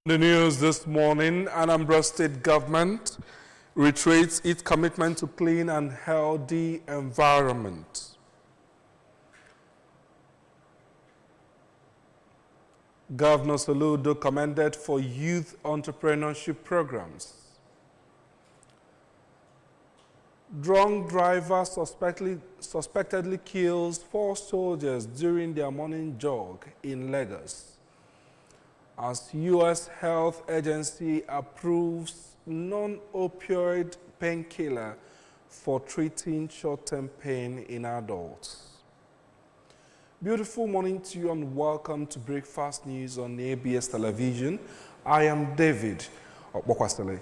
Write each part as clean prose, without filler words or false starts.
The news this morning, Anambra State government reiterates its commitment to clean and healthy environment. Governor Soludo commended for youth entrepreneurship programs. Drunk driver suspectedly kills 4 soldiers during their morning jog in Lagos. As U.S. Health Agency approves non-opioid painkiller for treating short-term pain in adults. Beautiful morning to you and welcome to Breakfast News on ABS Television. I am David Okbokwasele.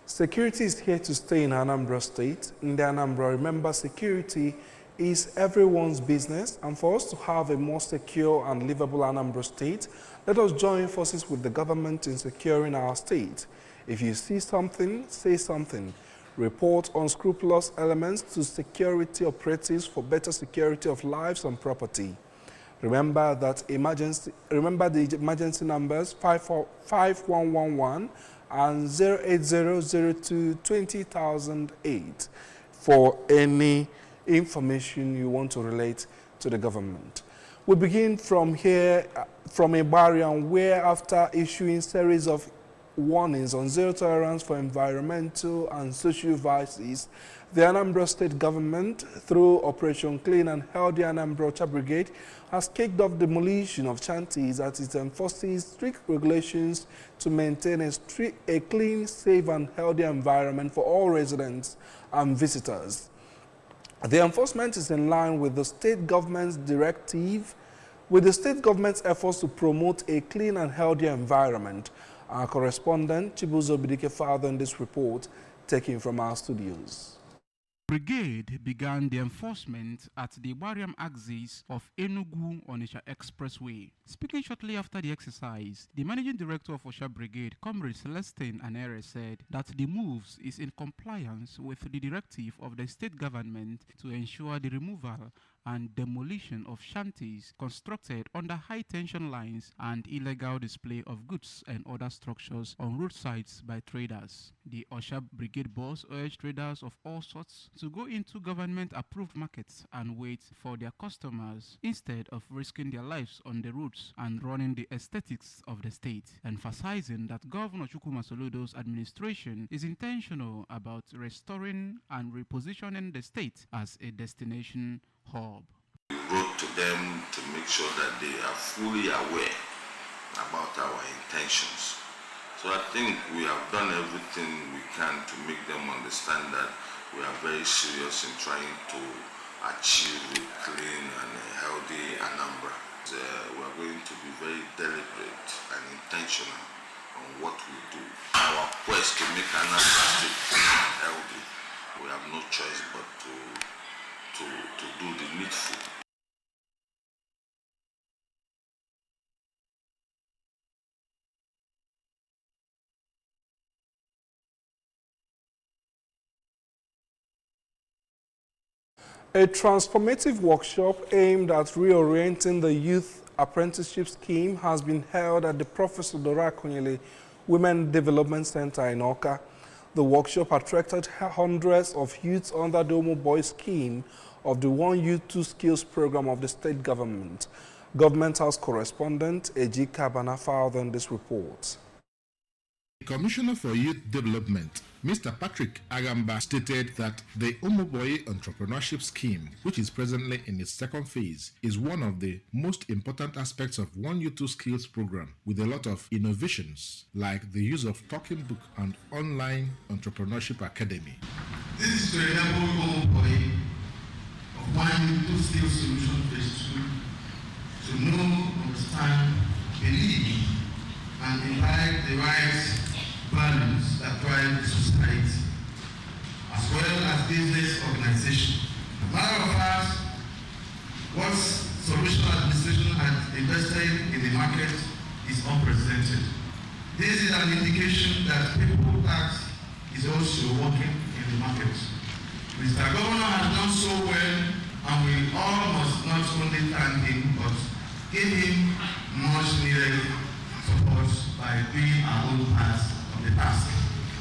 Security is here to stay in Anambra State. In the Anambra, remember, security is everyone's business, and for us to have a more secure and livable Anambra State, let us join forces with the government in securing our state. If you see something, say something. Report unscrupulous elements to security operatives for better security of lives and property. Remember the emergency numbers 5111 and 08002-20008 for any information you want to relate to the government. We begin from here, from Ibarian, where after issuing series of warnings on zero tolerance for environmental and social vices, the Anambra State government, through Operation Clean and Healthy Anambra Brigade, has kicked off demolition of shanties as it enforces strict regulations to maintain a clean, safe and healthy environment for all residents and visitors. The enforcement is in line with the state government's directive, with the state government's efforts to promote a clean and healthy environment. Our correspondent, Chibuzo Bidike, filed in this report, taken from our studios. Brigade began the enforcement at the Wariam axis of Enugu-Onitsha Expressway. Speaking shortly after the exercise, the Managing Director of Osha Brigade, Comrade Celestine Anere, said that the moves is in compliance with the directive of the state government to ensure the removal and demolition of shanties constructed under high-tension lines and illegal display of goods and other structures on roadsides by traders. The Osha Brigade boss urged traders of all sorts to go into government-approved markets and wait for their customers instead of risking their lives on the roads and running the aesthetics of the state, emphasizing that Governor Chukwuma Soludo's administration is intentional about restoring and repositioning the state as a destination hub. We wrote to them to make sure that they are fully aware about our intentions. So I think we have done everything we can to make them understand that we are very serious in trying to achieve a clean and a healthy Anambra. We are going to be very deliberate and intentional on what we do. Our quest to make Anambra State clean and healthy, we have no choice but to do the needful. A transformative workshop aimed at reorienting the youth apprenticeship scheme has been held at the Professor Dora Akunyili Women Development Center in Awka. The workshop attracted hundreds of youths under the Omo Boy scheme of the One Youth Two Skills program of the state government. Government House correspondent Eji Kabana filed on this report. The Commissioner for Youth Development, Mr. Patrick Agamba, stated that the Omoboye Entrepreneurship Scheme, which is presently in its second phase, is one of the most important aspects of One Youth Two Skills program, with a lot of innovations like the use of talking book and online entrepreneurship academy. This is to enable Omoboye of One Youth Two Skills Solution Phase 2 to know, understand, believe, and imbibe the rights, values that drive society, as well as business organization. Matter of fact, what solution administration had invested in the market is unprecedented. This is an indication that people that is also working in the market. Mr. Governor has done so well, and we all must not only thank him, but give him much needed support by by doing our own part of the task.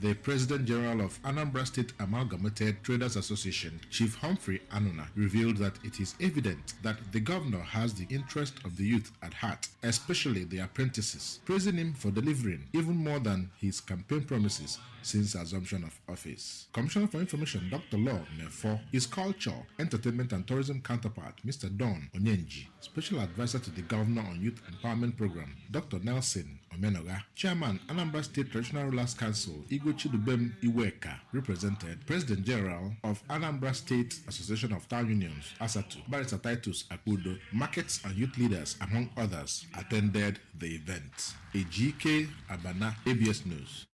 The President General of Anambra State Amalgamated Traders Association, Chief Humphrey Anuna, revealed that it is evident that the governor has the interest of the youth at heart, especially the apprentices, praising him for delivering even more than his campaign promises since assumption of office. Commissioner for Information Dr. Law Mefo, his culture, entertainment and tourism counterpart, Mr. Don Onyenji, special advisor to the governor on youth empowerment program, Dr. Nelson Omenoga, Chairman, Anambra State Traditional Rulers Council, Igwe Chidubem Iweka, represented President General of Anambra State Association of Town Unions, ASATU, Barrister Titus Akudo, markets and youth leaders, among others, attended the event. Ejike Abana, ABS News.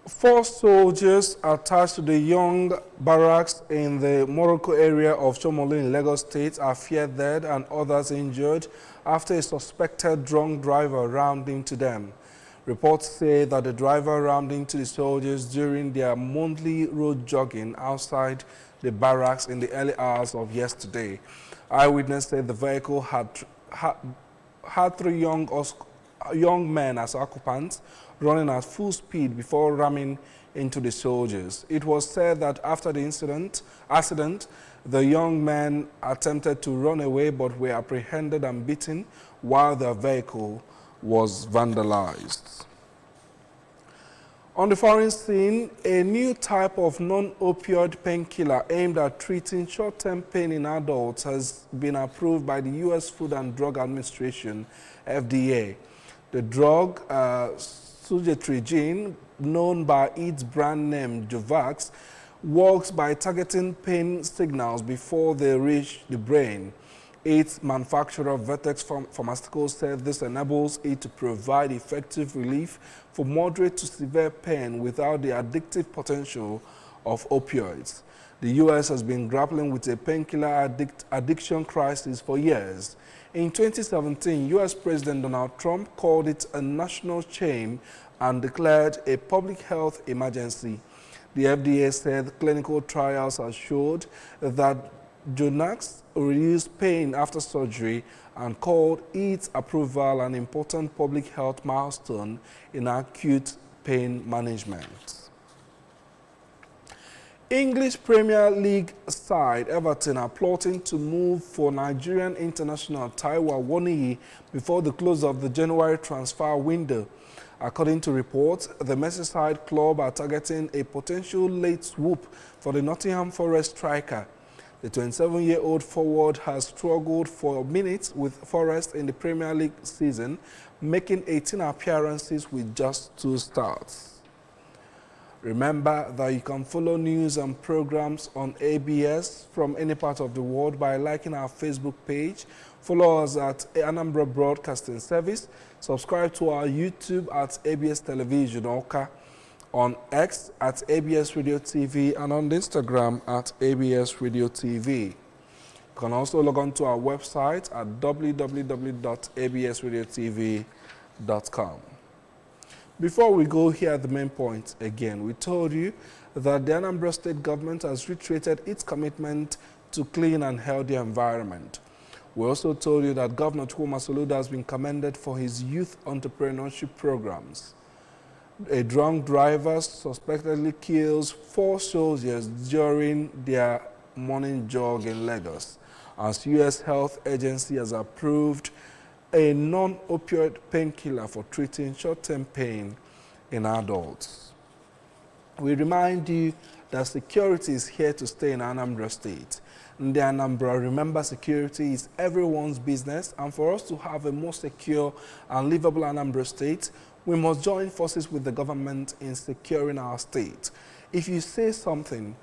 4 soldiers attached to the young barracks in the Morocco area of Chomolu in Lagos State are feared dead and others injured after a suspected drunk driver rammed into them. Reports say that the driver rammed into the soldiers during their monthly road jogging outside the barracks in the early hours of yesterday. Eyewitness said the vehicle had 3 young men as occupants running at full speed before ramming into the soldiers. It was said that after the accident, the young men attempted to run away but were apprehended and beaten while their vehicle was vandalized. On the foreign scene, a new type of non-opioid painkiller aimed at treating short-term pain in adults has been approved by the U.S. Food and Drug Administration, FDA. The drug, suzetrigine, known by its brand name Jovax, works by targeting pain signals before they reach the brain. Its manufacturer, Vertex Pharmaceuticals, said this enables it to provide effective relief for moderate to severe pain without the addictive potential of opioids. The U.S. has been grappling with a painkiller addiction crisis for years. In 2017, U.S. President Donald Trump called it a national shame and declared a public health emergency. The FDA said clinical trials have showed that Jovax reduced pain after surgery and called its approval an important public health milestone in acute pain management. English Premier League side Everton are plotting to move for Nigerian international Taiwo Awoniyi before the close of the January transfer window. According to reports, the Merseyside club are targeting a potential late swoop for the Nottingham Forest striker. The 27-year-old forward has struggled for minutes with Forest in the Premier League season, making 18 appearances with just 2 starts. Remember that you can follow news and programs on ABS from any part of the world by liking our Facebook page, follow us at Anambra Broadcasting Service, subscribe to our YouTube at ABS Television Oka, on X at ABS Radio TV, and on Instagram at ABS Radio TV. You can also log on to our website at www.absradiotv.com. Before we go, here are the main points again. We told you that the Anambra State government has reiterated its commitment to clean and healthy environment. We also told you that Governor Chukwuma Soludo has been commended for his youth entrepreneurship programs. A drunk driver suspectedly kills 4 soldiers during their morning jog in Lagos, as U.S. Health Agency has approved a non-opioid painkiller for treating short-term pain in adults. We remind you that security is here to stay in Anambra State. In the Anambra, remember, security is everyone's business, and for us to have a more secure and livable Anambra State, we must join forces with the government in securing our state. If you see something,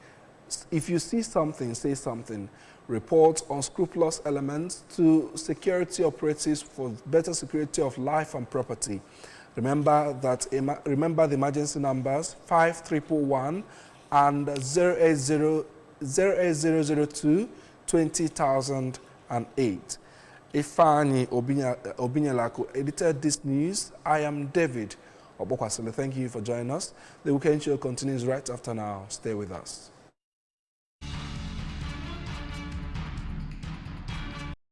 say something. Report unscrupulous elements to security operatives for better security of life and property. Remember the emergency numbers 5111 and 08002 20008. Ifani Obinyalaku edited this news. I am David Obokwasile. Thank you for joining us. The weekend show continues right after now. Stay with us.